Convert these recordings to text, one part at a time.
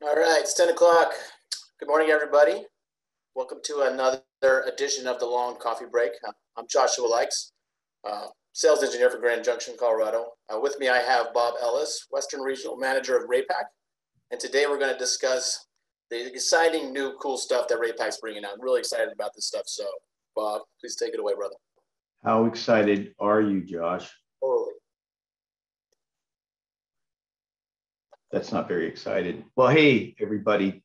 All right, it's 10 o'clock. Good morning, everybody. Welcome to another edition of the Long Coffee Break. I'm Joshua Likes, sales engineer for Grand Junction, Colorado. With me, I have Bob Ellis, Western Regional Manager of Raypak. And today we're going to discuss the exciting new cool stuff that Raypak's bringing out. I'm really excited about this stuff. So, Bob, please take it away, brother. How excited are you, Josh? Totally. That's not very excited. Well, hey, everybody.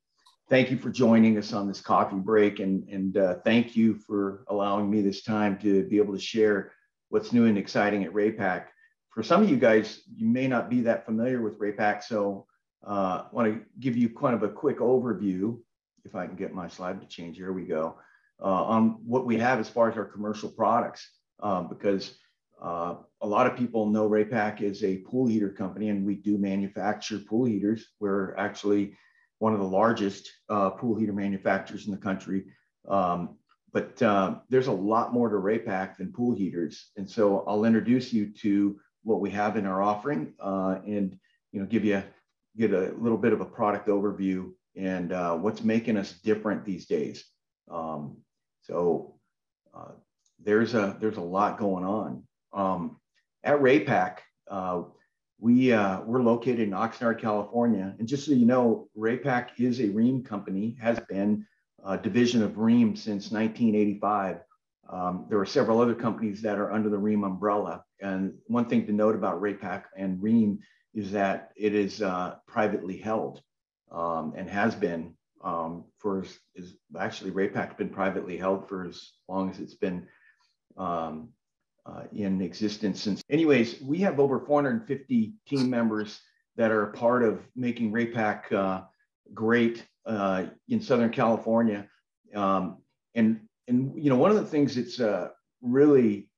Thank you for joining us on this coffee break. And thank you for allowing me this time to be able to share what's new and exciting at Raypak. For some of you guys, you may not be that familiar with Raypak. So I want to give you kind of a quick overview, if I can get my slide to change. Here we go. On what we have as far as our commercial products, because a lot of people know Raypak is a pool heater company, and we do manufacture pool heaters. We're actually one of the largest pool heater manufacturers in the country. But there's a lot more to Raypak than pool heaters. And so I'll introduce you to what we have in our offering and get a little bit of a product overview and what's making us different these days. There's a lot going on. At Raypak, we're located in Oxnard, California. And just so you know, Raypak is a Rheem company, has been a division of Rheem since 1985. There are several other companies that are under the Rheem umbrella. And one thing to note about Raypak and Rheem is that it is privately held and has been actually Raypak's been privately held for as long as it's been in existence since. Anyways, we have over 450 team members that are a part of making Raypak great in Southern California. And one of the things that's really,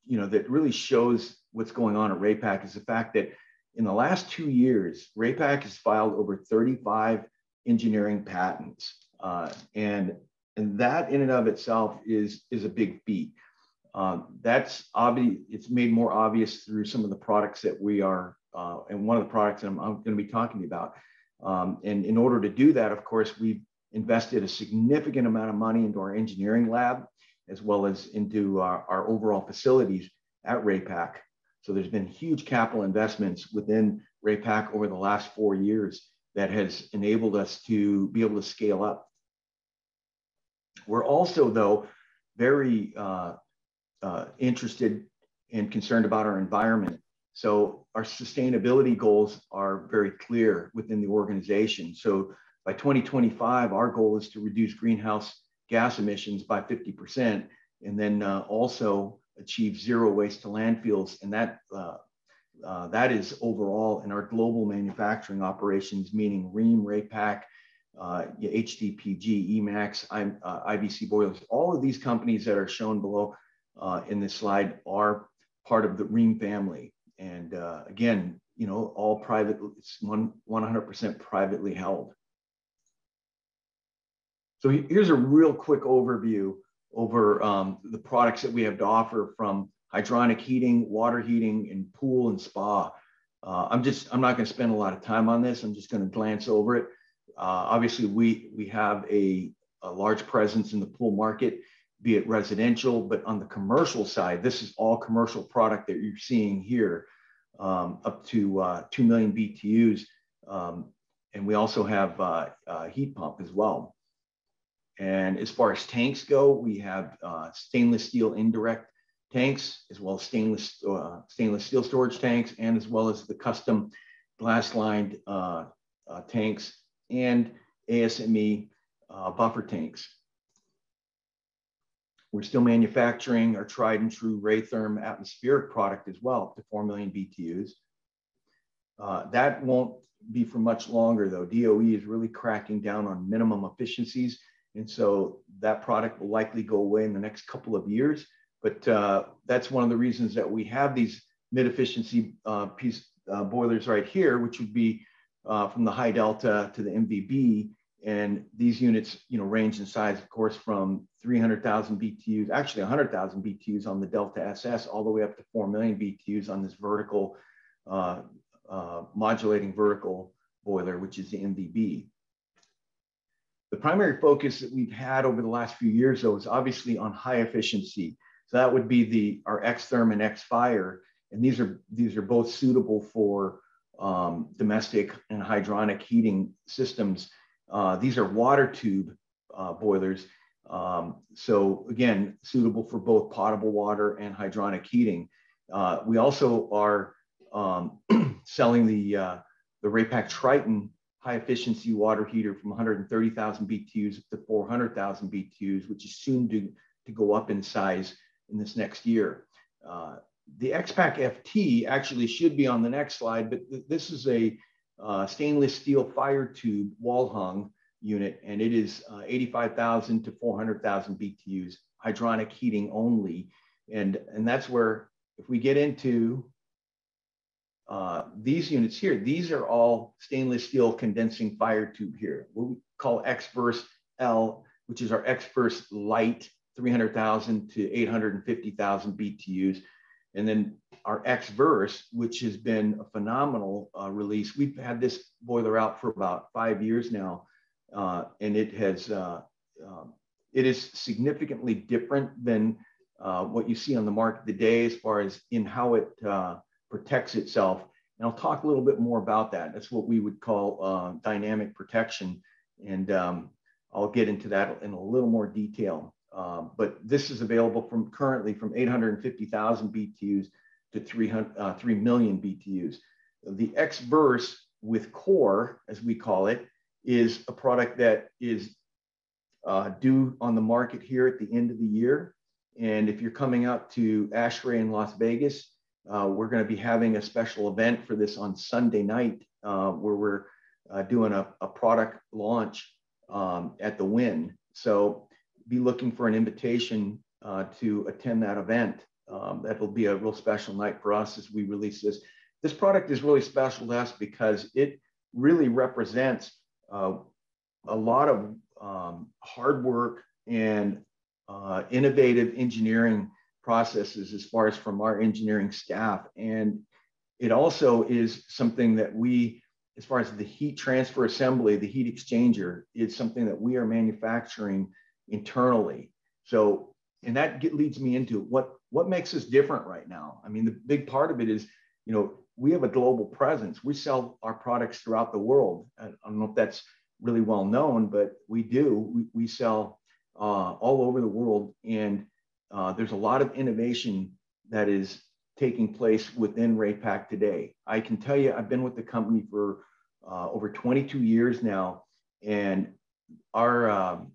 that really shows what's going on at Raypak is the fact that in the last 2 years, Raypak has filed over 35 engineering patents. And that in and of itself is a big feat. That's obvious. It's made more obvious through some of the products that we are, and one of the products that I'm going to be talking about. And in order to do that, of course, we've invested a significant amount of money into our engineering lab, as well as into our overall facilities at Raypak. So there's been huge capital investments within Raypak over the last 4 years that has enabled us to be able to scale up. We're also, though, very interested and concerned about our environment. So our sustainability goals are very clear within the organization. So by 2025, our goal is to reduce greenhouse gas emissions by 50%, and then also achieve zero waste to landfills. And that is overall in our global manufacturing operations, meaning Rheem, Raypak, HDPG, Emax, IBC boilers. All of these companies that are shown below in this slide are part of the Rheem family. And again, all private, it's 100% privately held. So here's a real quick overview over the products that we have to offer, from hydronic heating, water heating, and pool and spa. I'm not going to spend a lot of time on this. I'm just going to glance over it. Obviously, we have a large presence in the pool market, be it residential, but on the commercial side, this is all commercial product that you're seeing here, up to 2 million BTUs. And we also have a heat pump as well. And as far as tanks go, we have stainless steel indirect tanks, as well as stainless steel storage tanks, and as well as the custom glass lined tanks and ASME buffer tanks. We're still manufacturing our tried and true Raytherm atmospheric product as well, up to 4 million BTUs. That won't be for much longer, though. DOE is really cracking down on minimum efficiencies. And so that product will likely go away in the next couple of years. But that's one of the reasons that we have these mid-efficiency boilers right here, which would be from the high delta to the MVB. And these units, range in size, of course, from 300,000 BTUs, actually 100,000 BTUs on the Delta SS, all the way up to 4 million BTUs on this vertical, modulating vertical boiler, which is the MVB. The primary focus that we've had over the last few years, though, is obviously on high efficiency. So that would be our X-Therm and X-Fire, and these are both suitable for domestic and hydronic heating systems. These are water tube boilers. So again, suitable for both potable water and hydronic heating. We also are selling the Raypak Triton high efficiency water heater from 130,000 BTUs up to 400,000 BTUs, which is soon to go up in size in this next year. The X-Pack FT actually should be on the next slide, but this is a stainless steel fire tube wall hung unit, and it is 85,000 to 400,000 BTUs, hydronic heating only. And that's where, if we get into these units here, these are all stainless steel condensing fire tube here, what we call X-Verse L, which is our X-Verse Light, 300,000 to 850,000 BTUs. And then our X-Verse, which has been a phenomenal release. We've had this boiler out for about 5 years now, and it is significantly different than what you see on the market today as far as in how it protects itself. And I'll talk a little bit more about that. That's what we would call dynamic protection. And I'll get into that in a little more detail. But this is available currently from 850,000 BTUs to 3 million BTUs. The X-Verse with Core, as we call it, is a product that is due on the market here at the end of the year. And if you're coming out to ASHRAE in Las Vegas, we're going to be having a special event for this on Sunday night, where we're doing a product launch at the Wynn. So be looking for an invitation to attend that event. That will be a real special night for us as we release this. This product is really special to us because it really represents a lot of hard work and innovative engineering processes as far as from our engineering staff. And it also is something that we, as far as the heat transfer assembly, the heat exchanger, is something that we are manufacturing internally. So, and that leads me into what makes us different right now. I mean, the big part of it is, you know, we have a global presence. We sell our products throughout the world. I don't know if that's really well known, but we do. We sell all over the world, and there's a lot of innovation that is taking place within Raypak today. I can tell you, I've been with the company for over 22 years now, and our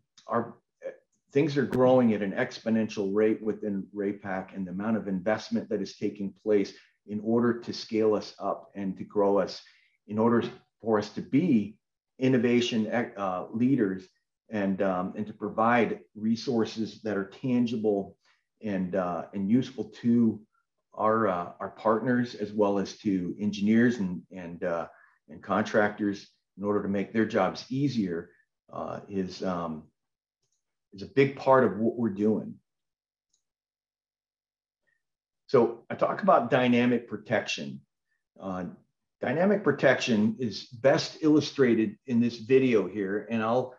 things are growing at an exponential rate within Raypak, and the amount of investment that is taking place in order to scale us up and to grow us, in order for us to be innovation leaders and to provide resources that are tangible and useful to our partners, as well as to engineers and contractors, in order to make their jobs easier, is a big part of what we're doing. So I talk about dynamic protection. Dynamic protection is best illustrated in this video here, and I'll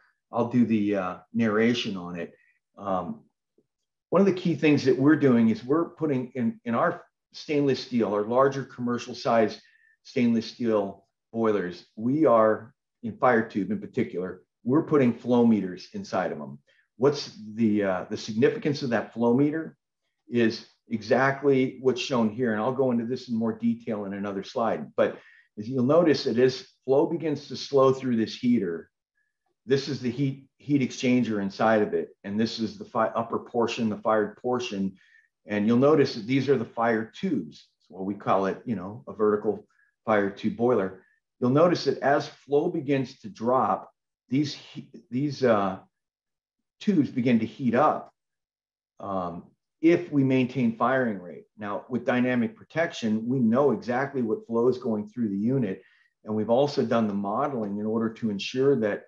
do the narration on it. One of the key things that we're doing is we're putting in our stainless steel, our larger commercial size stainless steel boilers, we are, in fire tube in particular, we're putting flow meters inside of them. What's the significance of that flow meter is exactly what's shown here. And I'll go into this in more detail in another slide. But as you'll notice, that as flow begins to slow through this heater, this is the heat exchanger inside of it. And this is the upper portion, the fired portion. And you'll notice that these are the fire tubes. So what we call it, you know, a vertical fire tube boiler. You'll notice that as flow begins to drop, these tubes begin to heat up if we maintain firing rate. Now, with dynamic protection, we know exactly what flow is going through the unit. And we've also done the modeling in order to ensure that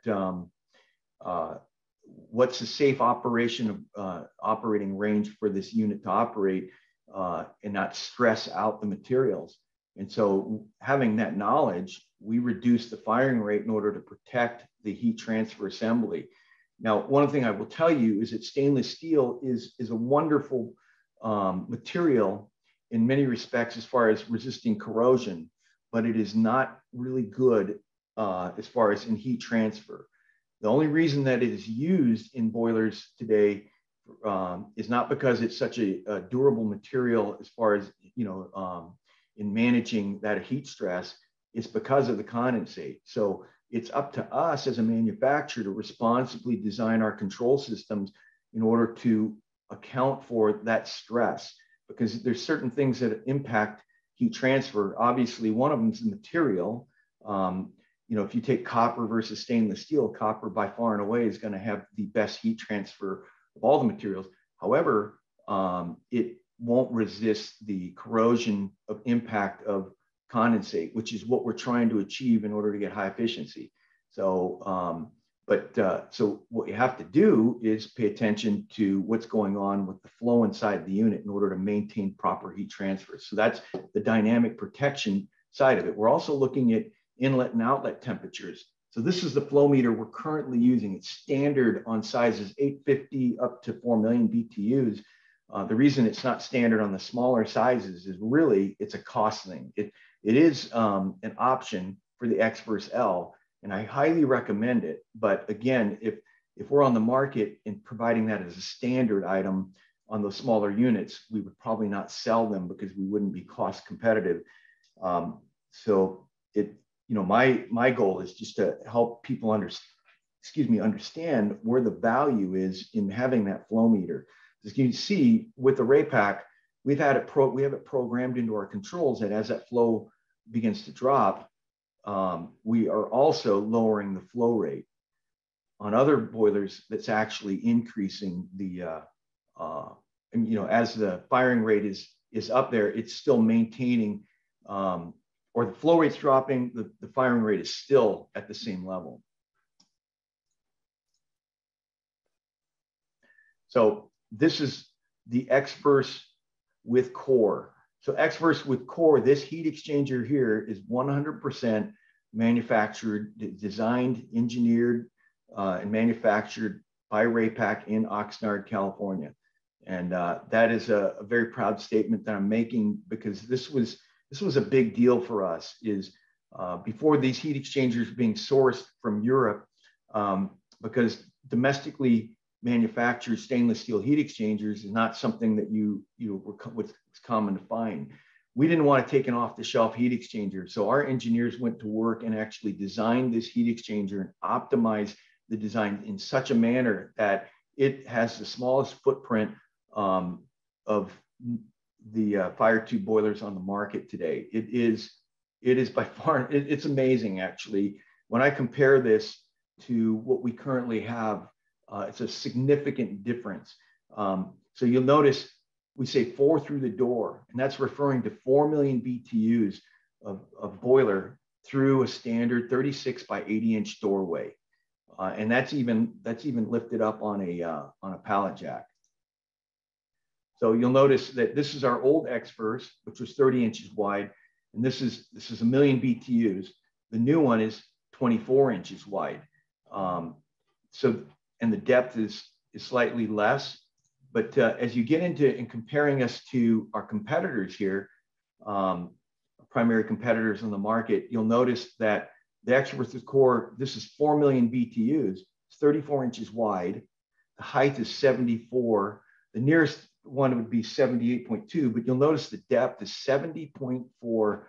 what's a safe operating range for this unit to operate and not stress out the materials. And so having that knowledge, we reduce the firing rate in order to protect the heat transfer assembly. Now, one thing I will tell you is that stainless steel is a wonderful material in many respects as far as resisting corrosion, but it is not really good as far as in heat transfer. The only reason that it is used in boilers today is not because it's such a durable material as far as, in managing that heat stress. It's because of the condensate. So it's up to us as a manufacturer to responsibly design our control systems in order to account for that stress, because there's certain things that impact heat transfer. Obviously, one of them is the material. If you take copper versus stainless steel, copper by far and away is going to have the best heat transfer of all the materials. However, it won't resist the corrosion of impact of condensate, which is what we're trying to achieve in order to get high efficiency. So, so what you have to do is pay attention to what's going on with the flow inside the unit in order to maintain proper heat transfer. So that's the dynamic protection side of it. We're also looking at inlet and outlet temperatures. So this is the flow meter we're currently using. It's standard on sizes 850 up to 4 million BTUs. The reason it's not standard on the smaller sizes is really it's a cost thing. It is an option for the X-Verse L, and I highly recommend it. But again, if we're on the market and providing that as a standard item on those smaller units, we would probably not sell them because we wouldn't be cost competitive. My goal is just to help people understand where the value is in having that flow meter. As you can see with the Raypak, we have it programmed into our controls that as that flow begins to drop, we are also lowering the flow rate. On other boilers, that's actually increasing the, as the firing rate is up there, it's still maintaining, or the flow rate's dropping, the firing rate is still at the same level. So this is the X-Verse with core. So X-Verse with core, this heat exchanger here is 100% manufactured, designed, engineered, and manufactured by Raypak in Oxnard, California. And that is a very proud statement that I'm making, because this was a big deal for us. Before these heat exchangers being sourced from Europe, because domestically manufactured stainless steel heat exchangers is not something that what's common to find. We didn't want to take an off-the-shelf heat exchanger, so our engineers went to work and actually designed this heat exchanger and optimized the design in such a manner that it has the smallest footprint of the fire tube boilers on the market today. It is by far, it's amazing actually. When I compare this to what we currently have, it's a significant difference. So you'll notice we say 4 through the door, and that's referring to 4 million BTUs of boiler through a standard 36 by 80 inch doorway. And that's even lifted up on a pallet jack. So you'll notice that this is our old X-Verse, which was 30 inches wide, and this is 1 million BTUs. The new one is 24 inches wide. And the depth is slightly less. But as you get into comparing us to our competitors here, primary competitors on the market, you'll notice that the X-Verse core, this is 4 million BTUs, it's 34 inches wide. The height is 74. The nearest one would be 78.2, but you'll notice the depth is 70.4,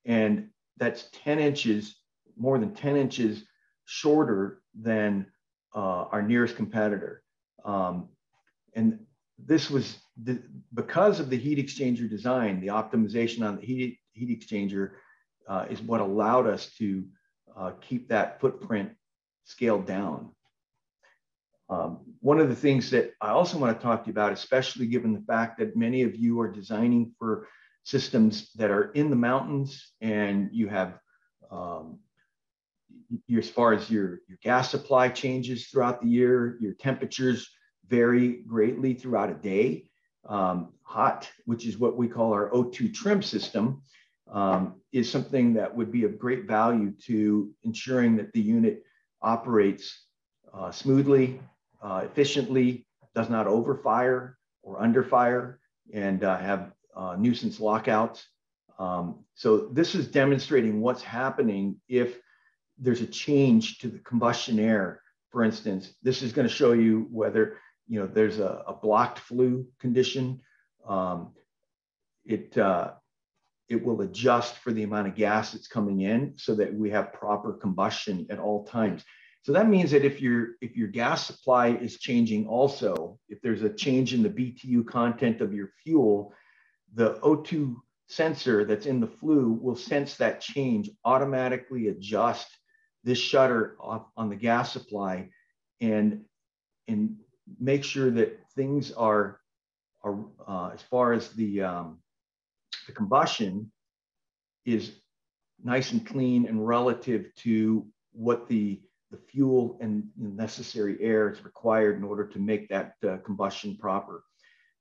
and that's 10 inches, more than 10 inches shorter than our nearest competitor. And this was because of the heat exchanger design, the optimization on the heat exchanger is what allowed us to keep that footprint scaled down. One of the things that I also want to talk to you about, especially given the fact that many of you are designing for systems that are in the mountains, and you have, as far as your gas supply changes throughout the year, your temperatures vary greatly throughout a day. Hot, which is what we call our O2 trim system, is something that would be of great value to ensuring that the unit operates smoothly, efficiently, does not overfire or underfire, and have nuisance lockouts. So this is demonstrating what's happening if there's a change to the combustion air. For instance, this is going to show you whether there's a blocked flue condition. It will adjust for the amount of gas that's coming in so that we have proper combustion at all times. So that means that if your gas supply is changing also, if there's a change in the BTU content of your fuel, the O2 sensor that's in the flue will sense that change, automatically adjust this shutter on the gas supply, and make sure that things are as far as the combustion is nice and clean and relative to what the fuel and necessary air is required in order to make that combustion proper.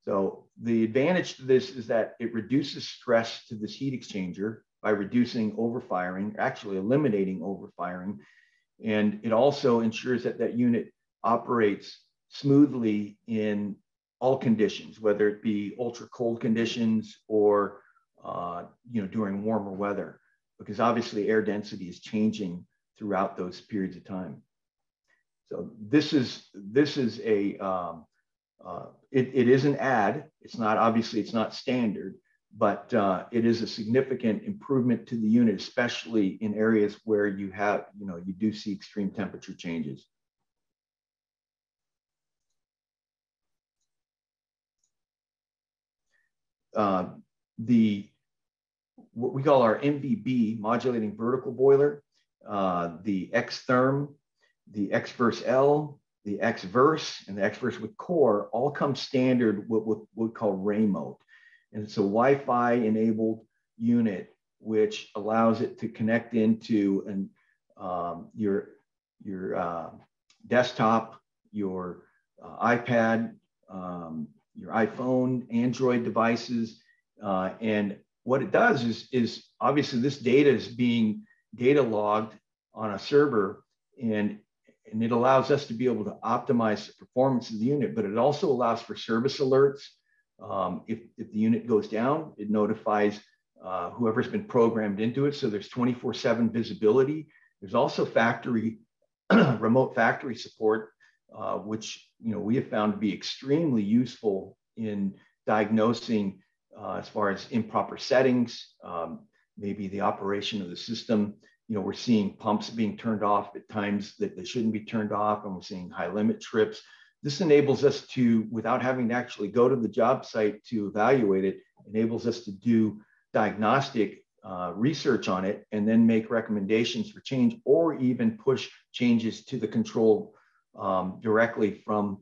So the advantage to this is that it reduces stress to this heat exchanger by reducing overfiring, actually eliminating overfiring. And it also ensures that that unit operates smoothly in all conditions, whether it be ultra cold conditions or during warmer weather, because obviously air density is changing throughout those periods of time. So this is a it is an add. It's not, obviously it's not standard, but it is a significant improvement to the unit, especially in areas where you have you do see extreme temperature changes. What we call our MVB, modulating vertical boiler, the X-Therm, the X-Verse L, the X-Verse, and the X-Verse with core all come standard with what we call Raymo. And it's a Wi-Fi enabled unit, which allows it to connect into your desktop, your iPad, your iPhone, Android devices, and what it does is obviously this data is being data logged on a server, and it allows us to be able to optimize the performance of the unit, but it also allows for service alerts. If the unit goes down, it notifies whoever's been programmed into it. So there's 24/7 visibility. There's also factory remote factory support, which we have found to be extremely useful in diagnosing as far as improper settings, maybe the operation of the system. We're seeing pumps being turned off at times that they shouldn't be turned off, and we're seeing high limit trips. This enables us to, without having to actually go to the job site to evaluate it, enables us to do diagnostic research on it and then make recommendations for change, or even push changes to the control directly from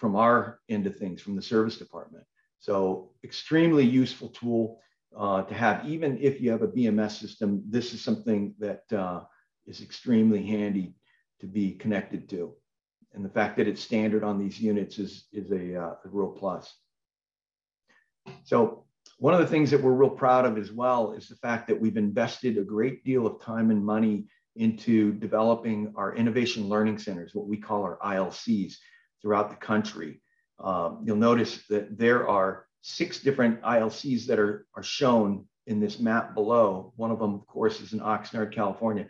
our end of things, from the service department. So extremely useful tool to have, even if you have a BMS system. This is something that is extremely handy to be connected to. And the fact that it's standard on these units is a real plus. So one of the things that we're real proud of as well is the fact that we've invested a great deal of time and money into developing our innovation learning centers, what we call our ILCs, throughout the country. You'll notice that there are 6 different ILCs that are shown in this map below. One of them, of course, is in Oxnard, California.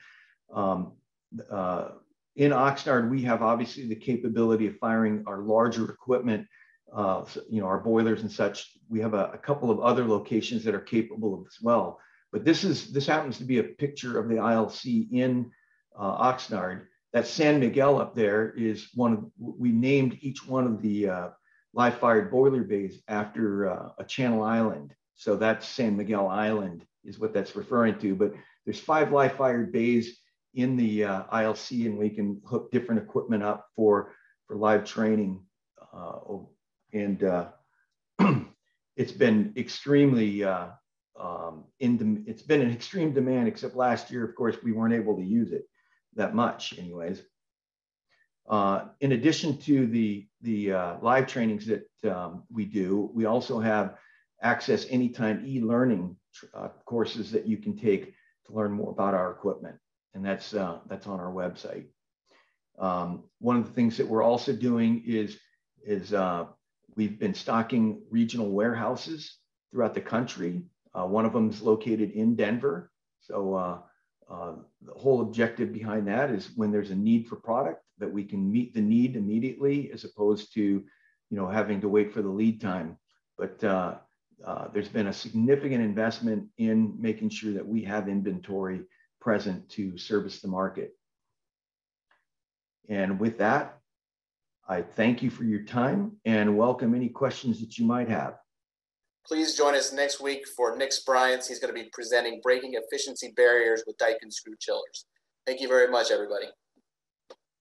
In Oxnard, we have obviously the capability of firing our larger equipment, our boilers and such. We have a couple of other locations that are capable of as well. But this happens to be a picture of the ILC in Oxnard. That San Miguel up there is we named each one of the live fired boiler bays after a channel island. So that's San Miguel Island is what that's referring to. But there's 5 live fired bays in the ILC, and we can hook different equipment up for live training. It's been extremely it's been an extreme demand, except last year, of course, we weren't able to use it that much anyways. In addition to the live trainings that we do, we also have access anytime e-learning courses that you can take to learn more about our equipment. And that's on our website. One of the things that we're also doing is we've been stocking regional warehouses throughout the country. One of them is located in Denver. So the whole objective behind that is when there's a need for product, that we can meet the need immediately, as opposed to having to wait for the lead time. But there's been a significant investment in making sure that we have inventory present to service the market. And with that, I thank you for your time and welcome any questions that you might have. Please join us next week for Nick Bryant's. He's going to be presenting breaking efficiency barriers with Daikin screw chillers. Thank you very much, everybody.